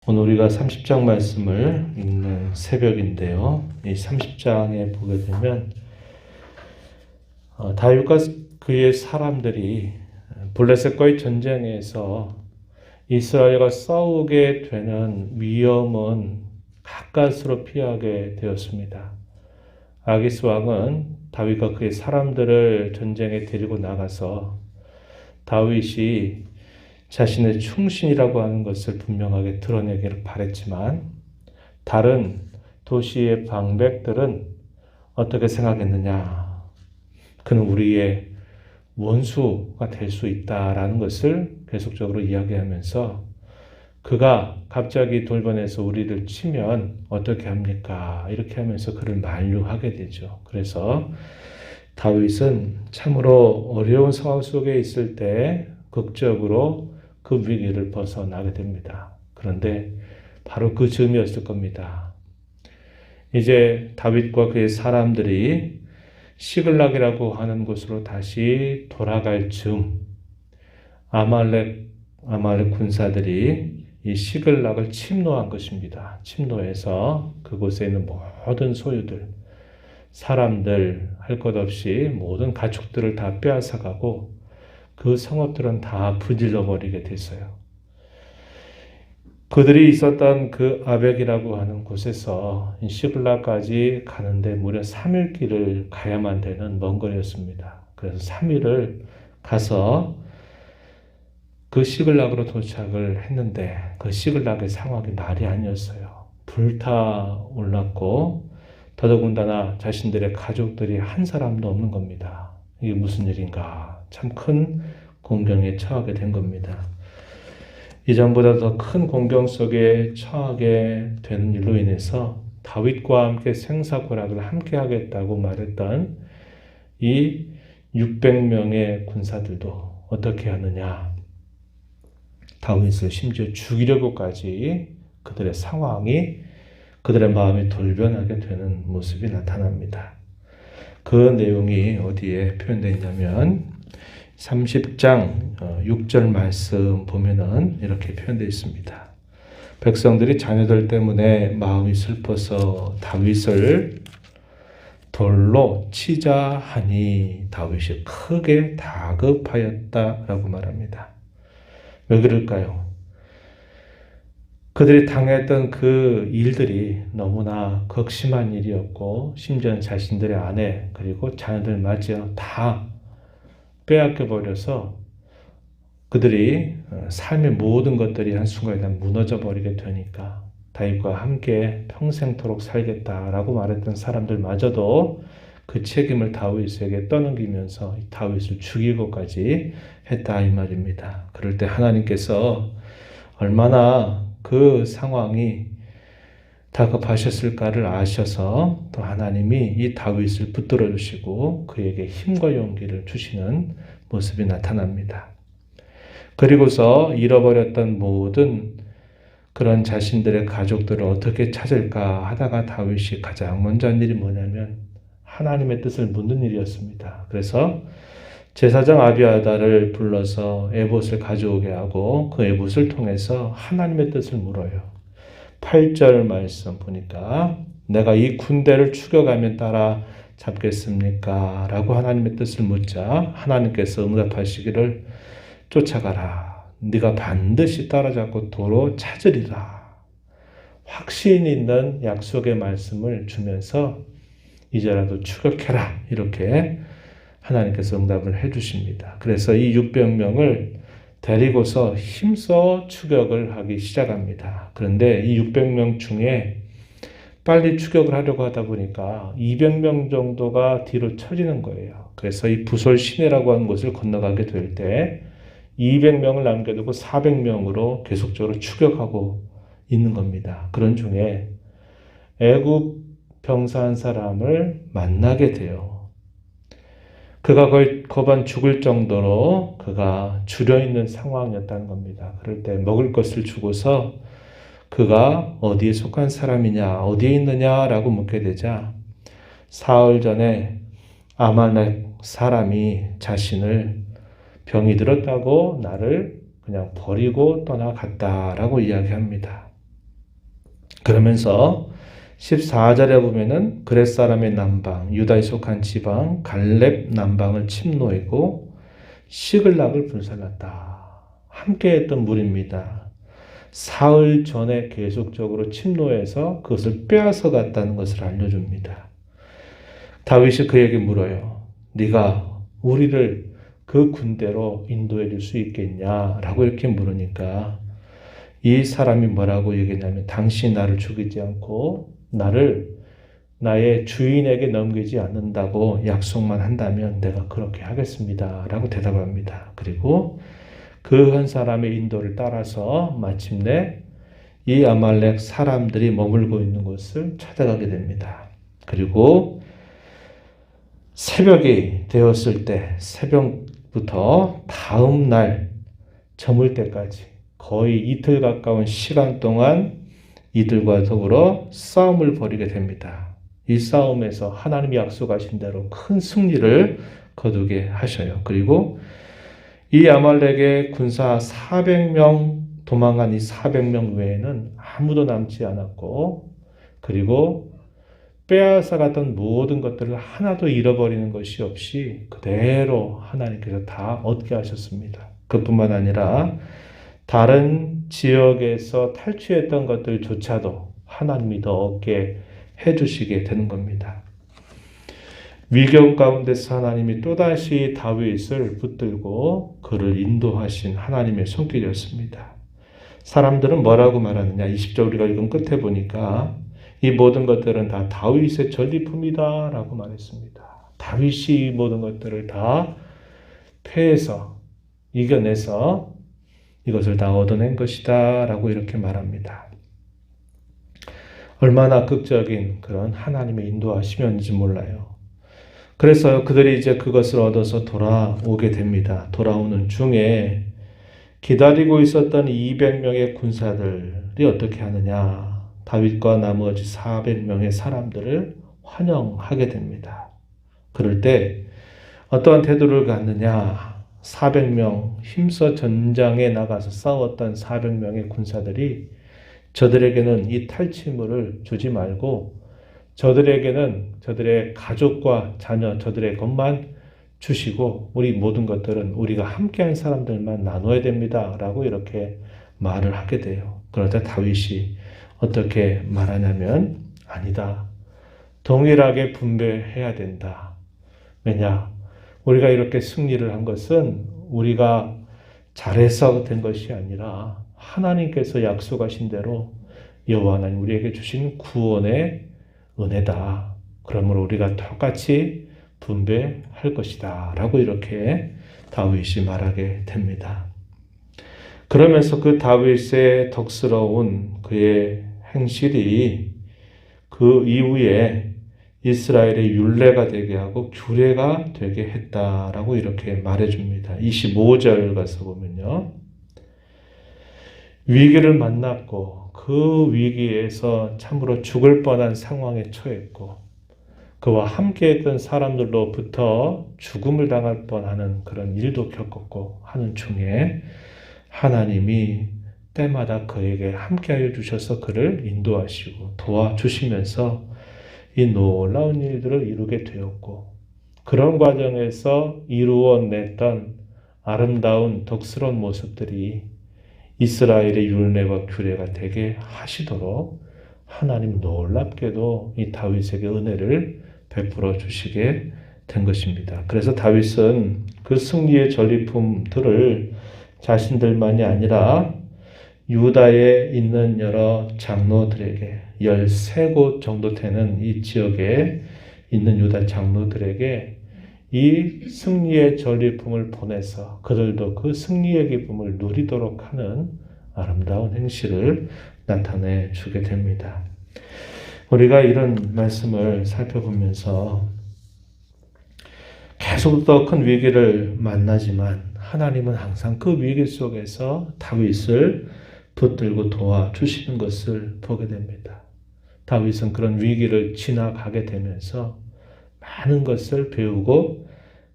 오늘 우리가 30장 말씀을 읽는 새벽인데요. 이 30장에 보게 되면 다윗과 그의 사람들이 블레셋과의 전쟁에서 이스라엘과 싸우게 되는 위험은 가까스로 피하게 되었습니다. 아기스 왕은 다윗과 그의 사람들을 전쟁에 데리고 나가서 다윗이 자신의 충신이라고 하는 것을 분명하게 드러내기를 바랬지만 다른 도시의 방백들은 어떻게 생각했느냐? 그는 우리의 원수가 될 수 있다라는 것을 계속적으로 이야기하면서 그가 갑자기 돌변해서 우리를 치면 어떻게 합니까? 이렇게 하면서 그를 만류하게 되죠. 그래서 다윗은 참으로 어려운 상황 속에 있을 때 극적으로 그 위기를 벗어나게 됩니다. 그런데 바로 그 즈음이었을 겁니다. 이제 다윗과 그의 사람들이 시글락이라고 하는 곳으로 다시 돌아갈 즈음, 아말렉 군사들이 이 시글락을 침노한 것입니다. 침노해서 그곳에 있는 모든 소유들, 사람들 할 것 없이 모든 가축들을 다 빼앗아가고 그 성읍들은 다 부질러 버리게 됐어요. 그들이 있었던 그 아벡이라고 하는 곳에서 시글락까지 가는데 무려 3일 길을 가야만 되는 먼 거리였습니다. 그래서 3일을 가서 그 시글락으로 도착을 했는데 그 시글락의 상황이 말이 아니었어요. 불타올랐고 더더군다나 자신들의 가족들이 한 사람도 없는 겁니다. 이게 무슨 일인가? 참 큰 공경에 처하게 된 겁니다. 이전보다 더 큰 공경 속에 처하게 되는 일로 인해서 다윗과 함께 생사고락을 함께 하겠다고 말했던 이 600명의 군사들도 어떻게 하느냐? 다윗을 심지어 죽이려고까지 그들의 상황이 그들의 마음이 돌변하게 되는 모습이 나타납니다. 그 내용이 어디에 표현되어 있냐면 30장 6절 말씀 보면은 이렇게 표현되어 있습니다. 백성들이 자녀들 때문에 마음이 슬퍼서 다윗을 돌로 치자 하니 다윗이 크게 다급하였다라고 말합니다. 왜 그럴까요? 그들이 당했던 그 일들이 너무나 극심한 일이었고 심지어는 자신들의 아내 그리고 자녀들마저 다 빼앗겨 버려서 그들이 삶의 모든 것들이 한순간에 무너져 버리게 되니까 다윗과 함께 평생토록 살겠다라고 말했던 사람들마저도 그 책임을 다윗에게 떠넘기면서 다윗을 죽이고까지 했다 이 말입니다. 그럴 때 하나님께서 얼마나 그 상황이 다급하셨을까를 아셔서 또 하나님이 이 다윗을 붙들어 주시고 그에게 힘과 용기를 주시는 모습이 나타납니다. 그리고서 잃어버렸던 모든 그런 자신들의 가족들을 어떻게 찾을까 하다가 다윗이 가장 먼저 한 일이 뭐냐면 하나님의 뜻을 묻는 일이었습니다. 그래서 제사장 아비아다를 불러서 에봇을 가져오게 하고 그 에봇을 통해서 하나님의 뜻을 물어요. 8절 말씀 보니까 내가 이 군대를 추격하면 따라 잡겠습니까? 라고 하나님의 뜻을 묻자 하나님께서 응답하시기를 쫓아가라. 네가 반드시 따라잡고 도로 찾으리라. 확신 있는 약속의 말씀을 주면서 이제라도 추격해라. 이렇게 하나님께서 응답을 해주십니다. 그래서 이 600명을 데리고서 힘써 추격을 하기 시작합니다. 그런데 이 600명 중에 빨리 추격을 하려고 하다 보니까 200명 정도가 뒤로 처지는 거예요. 그래서 이 부솔 시내라고 하는 곳을 건너가게 될 때 200명을 남겨두고 400명으로 계속적으로 추격하고 있는 겁니다. 그런 중에 애굽 병사 한 사람을 만나게 돼요. 그가 거의 거반 죽을 정도로 그가 주려있는 상황이었다는 겁니다. 그럴 때 먹을 것을 주고서 그가 어디에 속한 사람이냐, 어디에 있느냐라고 묻게 되자 사흘 전에 아말렉 사람이 자신을 병이 들었다고 나를 그냥 버리고 떠나갔다라고 이야기합니다. 그러면서 14절에 보면은 그렛 사람의 남방, 유다에 속한 지방, 갈렙 남방을 침노하고 시글락을 불살랐다. 함께했던 무리입니다. 사흘 전에 계속적으로 침노해서 그것을 빼앗아 갔다는 것을 알려줍니다. 다윗이 그에게 물어요. 네가 우리를 그 군대로 인도해 줄 수 있겠냐? 라고 이렇게 물으니까 이 사람이 뭐라고 얘기했냐면 당신이 나를 죽이지 않고 나를 나의 주인에게 넘기지 않는다고 약속만 한다면 내가 그렇게 하겠습니다. 라고 대답합니다. 그리고 그 한 사람의 인도를 따라서 마침내 이 아말렉 사람들이 머물고 있는 곳을 찾아가게 됩니다. 그리고 새벽이 되었을 때 새벽부터 다음 날 저물 때까지 거의 이틀 가까운 시간 동안 이들과 더불어 싸움을 벌이게 됩니다. 이 싸움에서 하나님이 약속하신 대로 큰 승리를 거두게 하셔요. 그리고 이 아말렉의 군사 400명 도망간 이 400명 외에는 아무도 남지 않았고 그리고 빼앗아 갔던 모든 것들을 하나도 잃어버리는 것이 없이 그대로 하나님께서 다 얻게 하셨습니다. 그뿐만 아니라 다른 지역에서 탈취했던 것들조차도 하나님이 더 얻게 해주시게 되는 겁니다. 위경 가운데서 하나님이 또다시 다윗을 붙들고 그를 인도하신 하나님의 손길이었습니다. 사람들은 뭐라고 말하느냐? 20절 우리가 읽은 끝에 보니까 이 모든 것들은 다 다윗의 전리품이다 라고 말했습니다. 다윗이 이 모든 것들을 다 패해서 이겨내서 이것을 다 얻어낸 것이다 라고 이렇게 말합니다. 얼마나 극적인 그런 하나님의 인도하심이었는지 몰라요. 그래서 그들이 이제 그것을 얻어서 돌아오게 됩니다. 돌아오는 중에 기다리고 있었던 200명의 군사들이 어떻게 하느냐. 다윗과 나머지 400명의 사람들을 환영하게 됩니다. 그럴 때 어떠한 태도를 갖느냐. 400명 힘써 전장에 나가서 싸웠던 400명의 군사들이 저들에게는 이 탈취물을 주지 말고 저들에게는 저들의 가족과 자녀, 저들의 것만 주시고 우리 모든 것들은 우리가 함께한 사람들만 나눠야 됩니다. 라고 이렇게 말을 하게 돼요. 그러자 다윗이 어떻게 말하냐면 아니다. 동일하게 분배해야 된다. 왜냐? 우리가 이렇게 승리를 한 것은 우리가 잘해서 된 것이 아니라 하나님께서 약속하신 대로 여호와 하나님 우리에게 주신 구원의 은혜다. 그러므로 우리가 똑같이 분배할 것이다. 라고 이렇게 다윗이 말하게 됩니다. 그러면서 그 다윗의 덕스러운 그의 행실이 그 이후에 이스라엘의 율례가 되게 하고 규례가 되게 했다라고 이렇게 말해줍니다. 25절 가서 보면요. 위기를 만났고 그 위기에서 참으로 죽을 뻔한 상황에 처했고 그와 함께했던 사람들로부터 죽음을 당할 뻔하는 그런 일도 겪었고 하는 중에 하나님이 때마다 그에게 함께하여 주셔서 그를 인도하시고 도와주시면서 이 놀라운 일들을 이루게 되었고 그런 과정에서 이루어냈던 아름다운 덕스러운 모습들이 이스라엘의 율례와 규례가 되게 하시도록 하나님 놀랍게도 이 다윗에게 은혜를 베풀어 주시게 된 것입니다. 그래서 다윗은 그 승리의 전리품들을 자신들만이 아니라 유다에 있는 여러 장로들에게 13곳 정도 되는 이 지역에 있는 유다 장로들에게 이 승리의 전리품을 보내서 그들도 그 승리의 기쁨을 누리도록 하는 아름다운 행실을 나타내 주게 됩니다. 우리가 이런 말씀을 살펴보면서 계속 더 큰 위기를 만나지만 하나님은 항상 그 위기 속에서 다윗을 붙들고 도와주시는 것을 보게 됩니다. 다윗은 그런 위기를 지나가게 되면서 많은 것을 배우고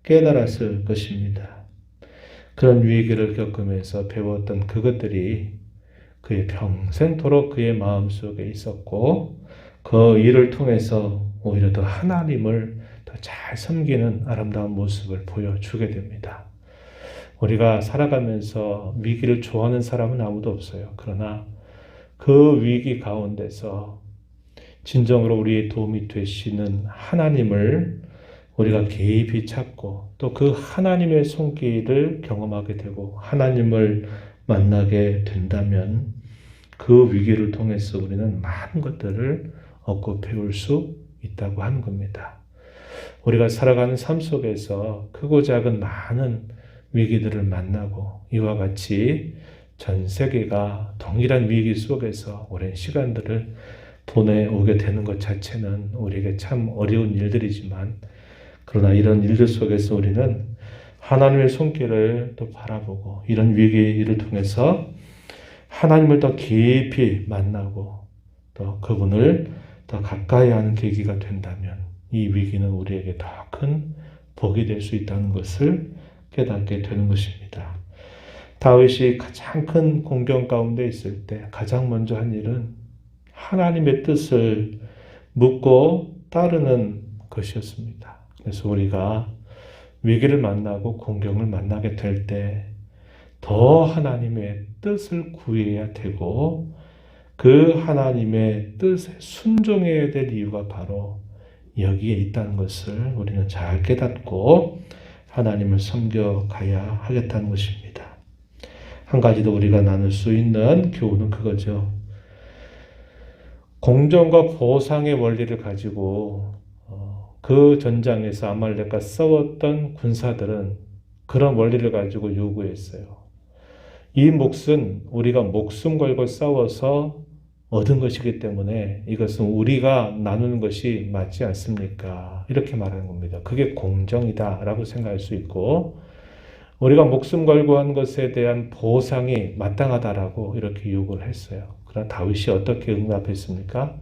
깨달았을 것입니다. 그런 위기를 겪으면서 배웠던 그것들이 그의 평생토록 그의 마음속에 있었고 그 일을 통해서 오히려 더 하나님을 더 잘 섬기는 아름다운 모습을 보여주게 됩니다. 우리가 살아가면서 위기를 좋아하는 사람은 아무도 없어요. 그러나 그 위기 가운데서 진정으로 우리의 도움이 되시는 하나님을 우리가 깊이 찾고 또 그 하나님의 손길을 경험하게 되고 하나님을 만나게 된다면 그 위기를 통해서 우리는 많은 것들을 얻고 배울 수 있다고 하는 겁니다. 우리가 살아가는 삶 속에서 크고 작은 많은 위기들을 만나고 이와 같이 전 세계가 동일한 위기 속에서 오랜 시간들을 보내오게 되는 것 자체는 우리에게 참 어려운 일들이지만 그러나 이런 일들 속에서 우리는 하나님의 손길을 또 바라보고 이런 위기를 통해서 하나님을 더 깊이 만나고 또 그분을 더 가까이 하는 계기가 된다면 이 위기는 우리에게 더 큰 복이 될 수 있다는 것을 깨닫게 되는 것입니다. 다윗이 가장 큰 공경 가운데 있을 때 가장 먼저 한 일은 하나님의 뜻을 묻고 따르는 것이었습니다. 그래서 우리가 위기를 만나고 공경을 만나게 될 때 더 하나님의 뜻을 구해야 되고 그 하나님의 뜻에 순종해야 될 이유가 바로 여기에 있다는 것을 우리는 잘 깨닫고 하나님을 섬겨가야 하겠다는 것입니다. 한 가지 더 우리가 나눌 수 있는 교훈은 그거죠. 공정과 보상의 원리를 가지고 그 전장에서 아말렉과 싸웠던 군사들은 그런 원리를 가지고 요구했어요. 이 몫은 우리가 목숨 걸고 싸워서 얻은 것이기 때문에 이것은 우리가 나누는 것이 맞지 않습니까? 이렇게 말하는 겁니다. 그게 공정이다라고 생각할 수 있고 우리가 목숨 걸고 한 것에 대한 보상이 마땅하다라고 이렇게 요구를 했어요. 그러나 다윗이 어떻게 응답했습니까?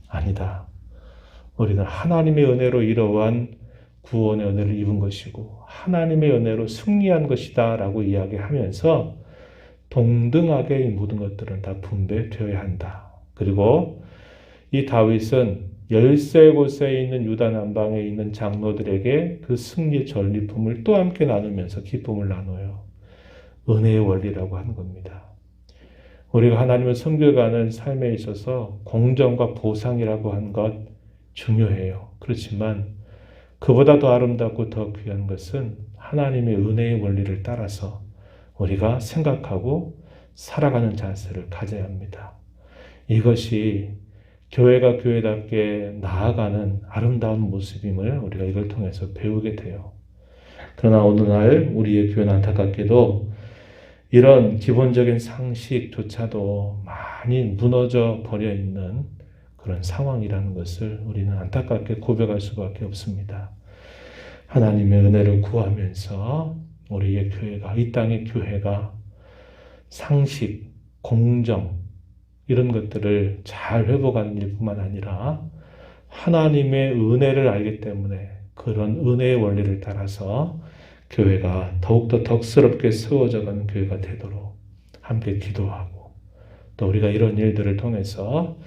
아니다. 우리는 하나님의 은혜로 이러한 구원의 은혜를 입은 것이고 하나님의 은혜로 승리한 것이다 라고 이야기하면서 동등하게 이 모든 것들은 다 분배되어야 한다. 그리고 이 다윗은 13곳에 있는 유다 남방에 있는 장로들에게 그 승리 전리품을 또 함께 나누면서 기쁨을 나눠요. 은혜의 원리라고 하는 겁니다. 우리가 하나님을 섬겨가는 삶에 있어서 공정과 보상이라고 하는 것 중요해요. 그렇지만 그보다 더 아름답고 더 귀한 것은 하나님의 은혜의 원리를 따라서 우리가 생각하고 살아가는 자세를 가져야 합니다. 이것이 교회가 교회답게 나아가는 아름다운 모습임을 우리가 이걸 통해서 배우게 돼요. 그러나 오늘날 우리의 교회는 안타깝게도 이런 기본적인 상식조차도 많이 무너져 버려 있는 그런 상황이라는 것을 우리는 안타깝게 고백할 수밖에 없습니다. 하나님의 은혜를 구하면서 우리의 교회가, 이 땅의 교회가 상식, 공정 이런 것들을 잘 회복하는 일뿐만 아니라 하나님의 은혜를 알기 때문에 그런 은혜의 원리를 따라서 교회가 더욱더 덕스럽게 세워져가는 교회가 되도록 함께 기도하고 또 우리가 이런 일들을 통해서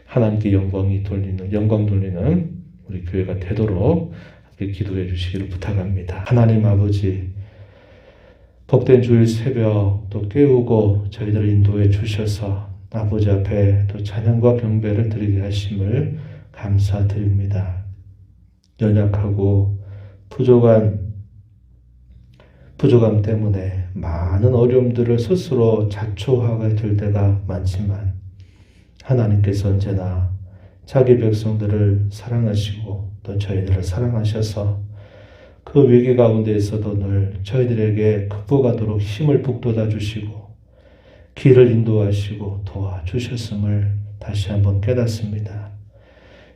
하나님께 영광 돌리는 우리 교회가 되도록 함께 기도해 주시기를 부탁합니다. 하나님 아버지, 복된 주일 새벽 또 깨우고 저희들을 인도해 주셔서 아버지 앞에 또 찬양과 경배를 드리게 하심을 감사드립니다. 연약하고 부족함 때문에 많은 어려움들을 스스로 자초하게 될 때가 많지만 하나님께서 언제나 자기 백성들을 사랑하시고 또 저희들을 사랑하셔서 그 위기 가운데에서도 늘 저희들에게 극복하도록 힘을 북돋아 주시고 길을 인도하시고 도와주셨음을 다시 한번 깨닫습니다.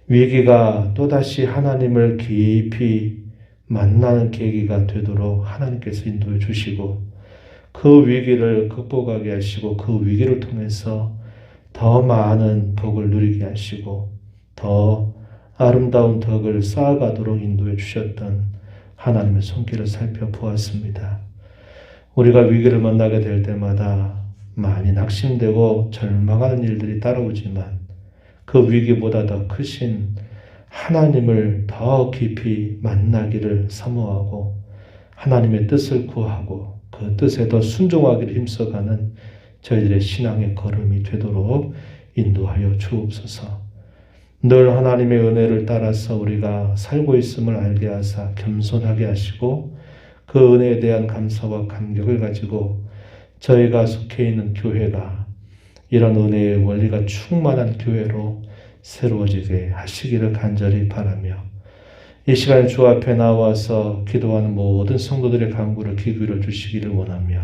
위기가 또다시 하나님을 깊이 만나는 계기가 되도록 하나님께서 인도해 주시고 그 위기를 극복하게 하시고 그 위기를 통해서 더 많은 복을 누리게 하시고 더 아름다운 덕을 쌓아가도록 인도해 주셨던 하나님의 손길을 살펴보았습니다. 우리가 위기를 만나게 될 때마다 많이 낙심되고 절망하는 일들이 따라오지만 그 위기보다 더 크신 하나님을 더 깊이 만나기를 사모하고 하나님의 뜻을 구하고 그 뜻에 더 순종하기를 힘써가는 저희들의 신앙의 걸음이 되도록 인도하여 주옵소서. 늘 하나님의 은혜를 따라서 우리가 살고 있음을 알게 하사 겸손하게 하시고 그 은혜에 대한 감사와 감격을 가지고 저희가 속해 있는 교회가 이런 은혜의 원리가 충만한 교회로 새로워지게 하시기를 간절히 바라며 이 시간에 주 앞에 나와서 기도하는 모든 성도들의 간구를 귀 기울여 주시기를 원하며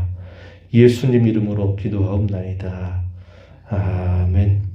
예수님 이름으로 기도하옵나이다. 아멘.